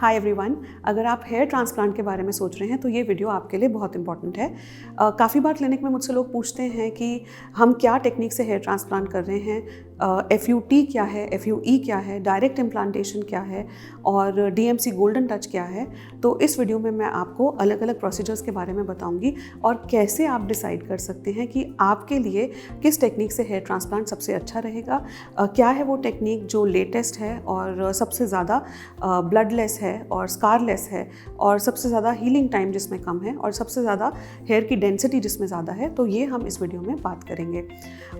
Hi everyone. अगर आप hair transplant के बारे में सोच रहे हैं तो ये वीडियो आपके लिए बहुत इंपॉर्टेंट है। काफ़ी बार क्लिनिक में मुझसे लोग पूछते हैं कि हम क्या टेक्निक से हेयर ट्रांसप्लांट कर रहे हैं, FUT क्या है, FUE क्या है, डायरेक्ट इम्प्लांटेशन क्या है और DMC गोल्डन टच क्या है। तो इस वीडियो में मैं आपको अलग अलग प्रोसीजर्स के बारे में बताऊंगी और कैसे आप डिसाइड कर सकते हैं कि आपके लिए किस टेक्निक से हेयर ट्रांसप्लांट सबसे अच्छा रहेगा, क्या है वो टेक्निक जो लेटेस्ट है और सबसे ज़्यादा ब्लडलेस है और स्कारलेस है और सबसे ज़्यादा हीलिंग टाइम जिसमें कम है और सबसे ज़्यादा हेयर की डेंसिटी जिसमें ज़्यादा है। तो ये हम इस वीडियो में बात करेंगे।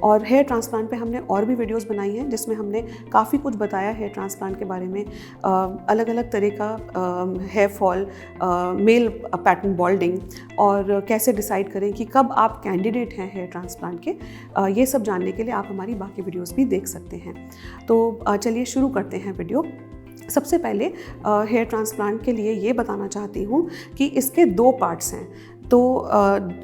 और हेयर ट्रांसप्लांट पे हमने और भी वीडियोस बनाई हैं जिसमें हमने काफ़ी कुछ बताया हेयर ट्रांसप्लांट के बारे में, अलग अलग तरह का hair fall, male pattern balding और कैसे डिसाइड करें कि कब आप कैंडिडेट हैं हेयर ट्रांसप्लांट के। ये सब जानने के लिए आप हमारी बाकी वीडियोस भी देख सकते हैं। तो चलिए शुरू करते हैं वीडियो। सबसे पहले हेयर ट्रांसप्लांट के लिए ये बताना चाहती हूँ कि इसके 2 पार्ट्स हैं। तो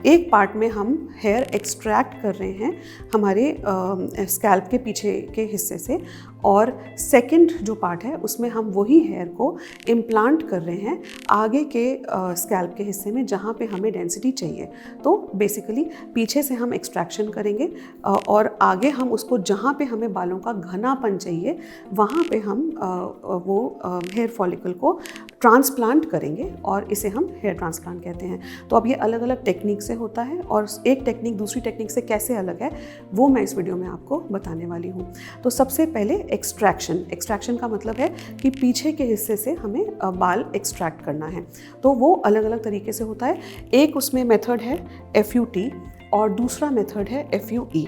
एक पार्ट में हम हेयर एक्सट्रैक्ट कर रहे हैं हमारे स्कैल्प के पीछे के हिस्से से, और सेकंड जो पार्ट है उसमें हम वही हेयर को इम्प्लांट कर रहे हैं आगे के स्कैल्प के हिस्से में जहाँ पे हमें डेंसिटी चाहिए। तो बेसिकली पीछे से हम एक्सट्रैक्शन करेंगे और आगे हम उसको जहाँ पे हमें बालों का घनापन चाहिए वहाँ पे हम वो हेयर फॉलिकल को ट्रांसप्लांट करेंगे और इसे हम हेयर ट्रांसप्लांट कहते हैं। तो अब ये अलग अलग टेक्निक से होता है और एक टेक्निक दूसरी टेक्निक से कैसे अलग है वो मैं इस वीडियो में आपको बताने वाली हूँ। तो सबसे पहले एक्सट्रैक्शन का मतलब है कि पीछे के हिस्से से हमें बाल एक्सट्रैक्ट करना है। तो वो अलग अलग तरीके से होता है। एक उसमें मेथड है FUT और दूसरा मेथड है FUE।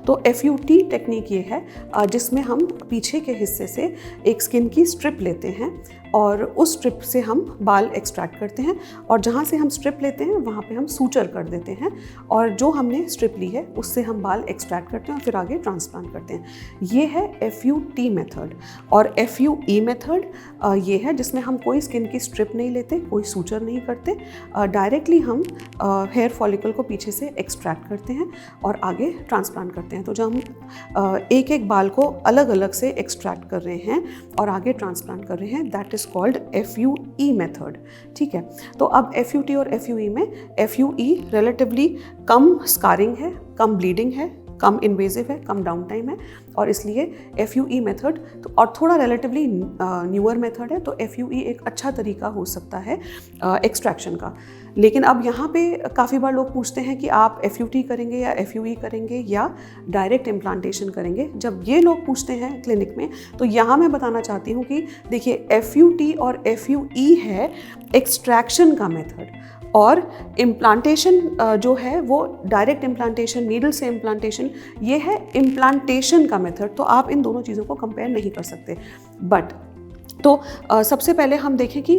तो FUT टेक्निक ये है जिसमें हम पीछे के हिस्से से एक स्किन की स्ट्रिप लेते हैं और उस स्ट्रिप से हम बाल एक्सट्रैक्ट करते हैं और जहाँ से हम स्ट्रिप लेते हैं वहाँ पे हम सूचर कर देते हैं और जो हमने स्ट्रिप ली है उससे हम बाल एक्सट्रैक्ट करते हैं और फिर आगे ट्रांसप्लांट करते हैं। ये है FUT मेथड। और FUE मेथड ये है जिसमें हम कोई स्किन की स्ट्रिप नहीं लेते, कोई सूचर नहीं करते, डायरेक्टली हम हेयर फॉलिकल को पीछे से एक्सट्रैक्ट करते हैं और आगे ट्रांसप्लांट करते हैं। तो जब हम एक एक बाल को अलग अलग से एक्सट्रैक्ट कर रहे हैं और आगे ट्रांसप्लांट कर रहे हैं, that is called FUE method. ठीक है। तो अब FUT और FUE में FUE रिलेटिवली कम स्कारिंग है, कम ब्लीडिंग है, कम इन्वेजिव है, कम डाउन टाइम है और इसलिए FUE मेथड तो और थोड़ा रिलेटिवली न्यूअर मेथड है। तो FUE एक अच्छा तरीका हो सकता है एक्सट्रैक्शन का। लेकिन अब यहाँ पे काफ़ी बार लोग पूछते हैं कि आप FUT करेंगे या FUE करेंगे या डायरेक्ट इम्प्लांटेशन करेंगे। जब ये लोग पूछते हैं क्लिनिक में तो यहाँ मैं बताना चाहती हूँ कि देखिए FUT और FUE है एक्सट्रैक्शन का मेथड और इम्प्लांटेशन जो है वो डायरेक्ट इम्प्लांटेशन, नीडल से इम्प्लांटेशन, ये है इम्प्लांटेशन का मेथड। तो आप इन दोनों चीज़ों को कंपेयर नहीं कर सकते। बट तो सबसे पहले हम देखें कि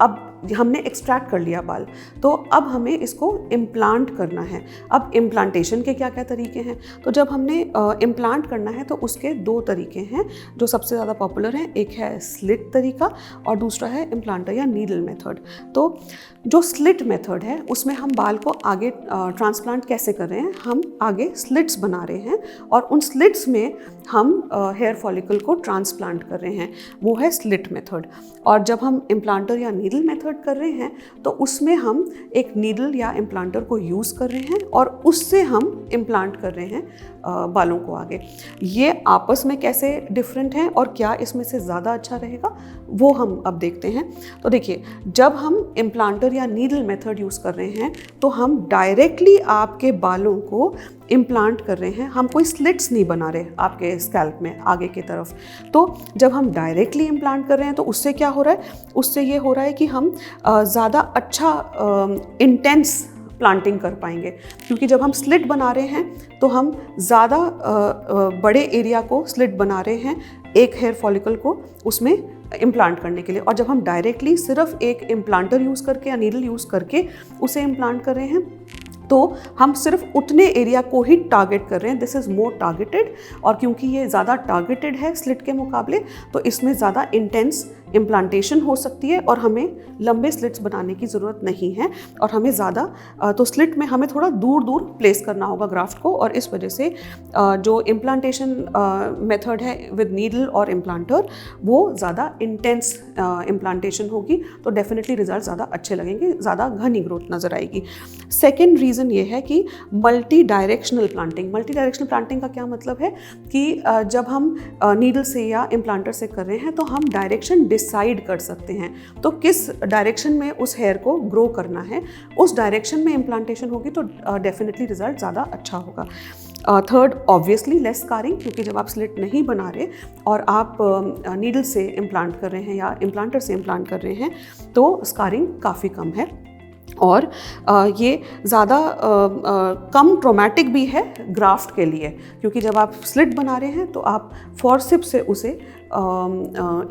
अब हमने एक्सट्रैक्ट कर लिया बाल, तो अब हमें इसको इम्प्लांट करना है। अब इम्प्लांटेशन के क्या क्या तरीके हैं? तो जब हमने इम्प्लांट करना है तो उसके 2 तरीके हैं जो सबसे ज़्यादा पॉपुलर हैं। एक है स्लिट तरीका और दूसरा है इम्प्लांटर या नीडल मेथड। तो जो स्लिट मेथड है उसमें हम बाल को आगे ट्रांसप्लांट कैसे कर रहे हैं, हम आगे स्लिट्स बना रहे हैं और उन स्लिट्स में हम हेयर फॉलिकल को ट्रांसप्लांट कर रहे हैं, वो है स्लिट मेथड। और जब हम इम्प्लांटर या नीडल मेथड कर रहे हैं तो उसमें हम एक नीडल या इम्प्लांटर को यूज़ कर रहे हैं और उससे हम इम्प्लांट कर रहे हैं बालों को आगे। ये आपस में कैसे डिफरेंट हैं और क्या इसमें से ज़्यादा अच्छा रहेगा वो हम अब देखते हैं। तो देखिए, जब हम इम्प्लांटर या नीडल मेथड यूज़ कर रहे हैं तो हम डायरेक्टली आपके बालों को इम्प्लांट कर रहे हैं, हम कोई स्लिट्स नहीं बना रहे आपके स्कैल्प में आगे की तरफ। तो जब हम डायरेक्टली इम्प्लांट कर रहे हैं तो उससे क्या हो रहा है, उससे ये हो रहा है कि हम ज़्यादा अच्छा इंटेंस प्लांटिंग कर पाएंगे, क्योंकि जब हम स्लिट बना रहे हैं तो हम ज़्यादा बड़े एरिया को स्लिट बना रहे हैं एक हेयर फॉलिकल को उसमें इम्प्लांट करने के लिए। और जब हम डायरेक्टली सिर्फ एक इम्प्लांटर यूज़ करके या नीडल यूज़ करके उसे इम्प्लांट कर रहे हैं तो हम सिर्फ उतने एरिया को ही टारगेट कर रहे हैं। दिस इज़ मोर टारगेटेड और क्योंकि ये ज़्यादा टारगेटेड है स्लिट के मुकाबले तो इसमें ज़्यादा इंटेंस इम्प्लांटेशन हो सकती है और हमें लंबे स्लिट्स बनाने की ज़रूरत नहीं है, और हमें ज़्यादा तो स्लिट में हमें थोड़ा दूर दूर प्लेस करना होगा ग्राफ्ट को, और इस वजह से जो इम्प्लांटेशन मेथड है विद नीडल और इम्प्लांटर वो ज़्यादा इंटेंस इम्प्लांटेशन होगी, तो डेफिनेटली रिजल्ट ज़्यादा अच्छे लगेंगे, ज़्यादा घनी ग्रोथ नज़र आएगी। सेकेंड रीज़न ये है कि multi directional planting. Multi directional planting का क्या मतलब है कि जब हम नीडल से या इम्प्लांटर से कर रहे हैं तो हम डायरेक्शन डिसाइड कर सकते हैं, तो किस डायरेक्शन में उस हेयर को ग्रो करना है, उस डायरेक्शन में इम्प्लांटेशन होगी तो डेफिनेटली रिजल्ट ज़्यादा अच्छा होगा। थर्ड, ऑब्वियसली लेस स्कारिंग, क्योंकि जब आप स्लिट नहीं बना रहे और आप नीडल से इम्प्लांट कर रहे हैं या इम्प्लांटर से इम्प्लांट कर रहे हैं तो स्कारिंग काफ़ी कम है, और ये ज़्यादा कम ट्रॉमेटिक भी है ग्राफ्ट के लिए, क्योंकि जब आप स्लिट बना रहे हैं तो आप फोर्सिप्स से उसे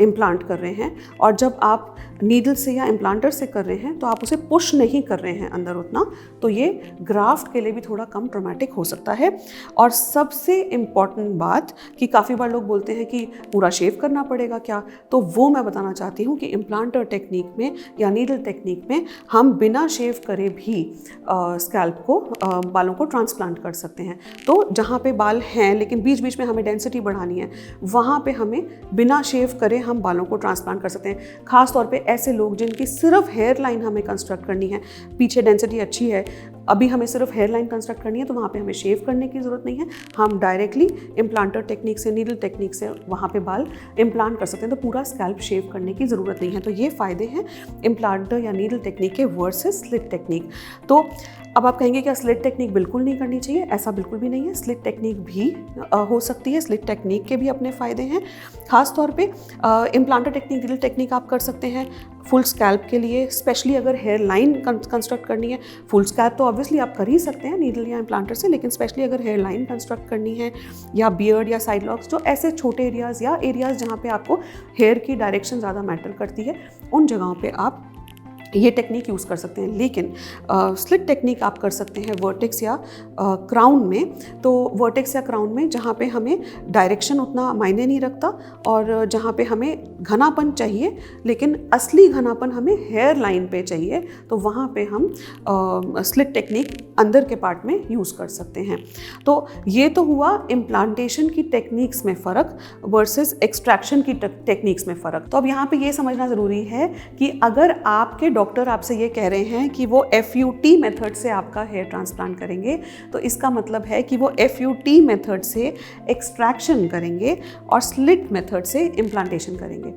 इम्प्लांट कर रहे हैं, और जब आप नीडल से या इम्प्लांटर से कर रहे हैं तो आप उसे पुश नहीं कर रहे हैं अंदर उतना, तो ये ग्राफ्ट के लिए भी थोड़ा कम ट्रॉमेटिक हो सकता है। और सबसे इम्पॉर्टेंट बात कि काफ़ी बार लोग बोलते हैं कि पूरा शेव करना पड़ेगा क्या, तो वो मैं बताना चाहती हूँ कि इम्प्लांटर टेक्निक में या नीडल टेक्निक में हम बिना शेव करे भी स्कैल्प को बालों को ट्रांसप्लांट कर सकते हैं। तो जहाँ पे बाल हैं लेकिन बीच बीच में हमें डेंसिटी बढ़ानी है, वहाँ पे हमें बिना शेव करे हम बालों को ट्रांसप्लांट कर सकते हैं। खास तौर पे ऐसे लोग जिनकी सिर्फ हेयर लाइन हमें कंस्ट्रक्ट करनी है, पीछे डेंसिटी अच्छी है, अभी हमें सिर्फ हेयर लाइन कंस्ट्रक्ट करनी है, तो वहाँ पे हमें शेव करने की ज़रूरत नहीं है, हम डायरेक्टली इम्प्लांटर टेक्निक से, नीडल टेक्निक से वहाँ पे बाल इम्प्लांट कर सकते हैं, तो पूरा स्कैल्प शेव करने की ज़रूरत नहीं है। तो ये फ़ायदे हैं इम्प्लांटर या नीडल टेक्निक के वर्सेस स्लिट टेक्निक। तो अब आप कहेंगे क्या स्लिट टेक्निक बिल्कुल नहीं करनी चाहिए? ऐसा बिल्कुल भी नहीं है, स्लिट टेक्निक भी हो सकती है, स्लिट टेक्निक के भी अपने फ़ायदे हैं। खास तौर पे इम्प्लांटर टेक्निक, नीडल टेक्निक आप कर सकते हैं फुल स्कैल्प के लिए, स्पेशली अगर हेयर लाइन कंस्ट्रक्ट करनी है। फुल स्कैल्प तो ऑब्वियसली आप कर ही सकते हैं नीडल या इम्प्लांटर से, लेकिन स्पेशली अगर हेयर लाइन कंस्ट्रक्ट करनी है या बियर्ड या साइड लॉक्स, जो ऐसे छोटे एरियाज़ या एरियाज़ जहाँ पे आपको हेयर की डायरेक्शन ज़्यादा मैटर करती है, उन जगहों पे आप ये टेक्निक यूज़ कर सकते हैं। लेकिन स्लिट टेक्निक आप कर सकते हैं वर्टेक्स या क्राउन में। तो वर्टेक्स या क्राउन में जहाँ पे हमें डायरेक्शन उतना मायने नहीं रखता और जहाँ पे हमें घनापन चाहिए लेकिन असली घनापन हमें हेयर लाइन पे चाहिए, तो वहाँ पे हम स्लिट टेक्निक अंदर के पार्ट में यूज़ कर सकते हैं। तो ये तो हुआ इम्प्लांटेशन की टेक्निक्स में फ़र्क वर्सेस एक्सट्रैक्शन की टेक्निक्स में फ़र्क। तो अब यहाँ पे ये समझना ज़रूरी है कि अगर आपके डॉक्टर आपसे ये कह रहे हैं कि वो FUT मेथड से आपका हेयर ट्रांसप्लांट करेंगे, तो इसका मतलब है कि वो FUT मेथड से एक्सट्रैक्शन करेंगे और स्लिट मेथड से इम्प्लांटेशन करेंगे।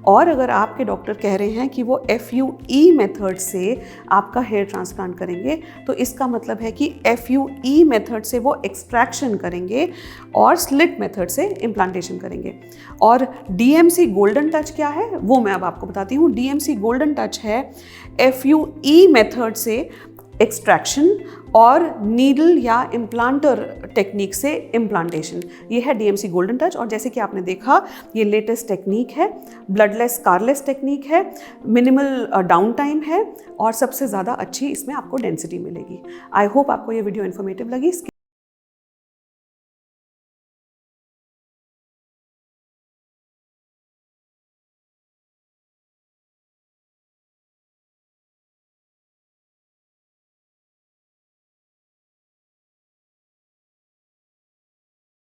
और अगर आपके डॉक्टर कह रहे हैं कि वो FUE मेथड से आपका हेयर ट्रांसप्लांट करेंगे, तो इसका मतलब है कि FUE मेथड से वो एक्सट्रैक्शन करेंगे और स्लिट मेथड से इम्प्लांटेशन करेंगे। और DMC गोल्डन टच क्या है वो मैं अब आपको बताती हूँ। DMC गोल्डन टच है FUE मेथड से एक्सट्रैक्शन और नीडल या इम्प्लांटर टेक्निक से इम्प्लांटेशन, ये है DMC गोल्डन टच। और जैसे कि आपने देखा ये लेटेस्ट टेक्निक है, ब्लडलेस स्कारलेस टेक्निक है, मिनिमल डाउन टाइम है और सबसे ज़्यादा अच्छी इसमें आपको डेंसिटी मिलेगी। आई होप आपको ये वीडियो इन्फॉर्मेटिव लगी।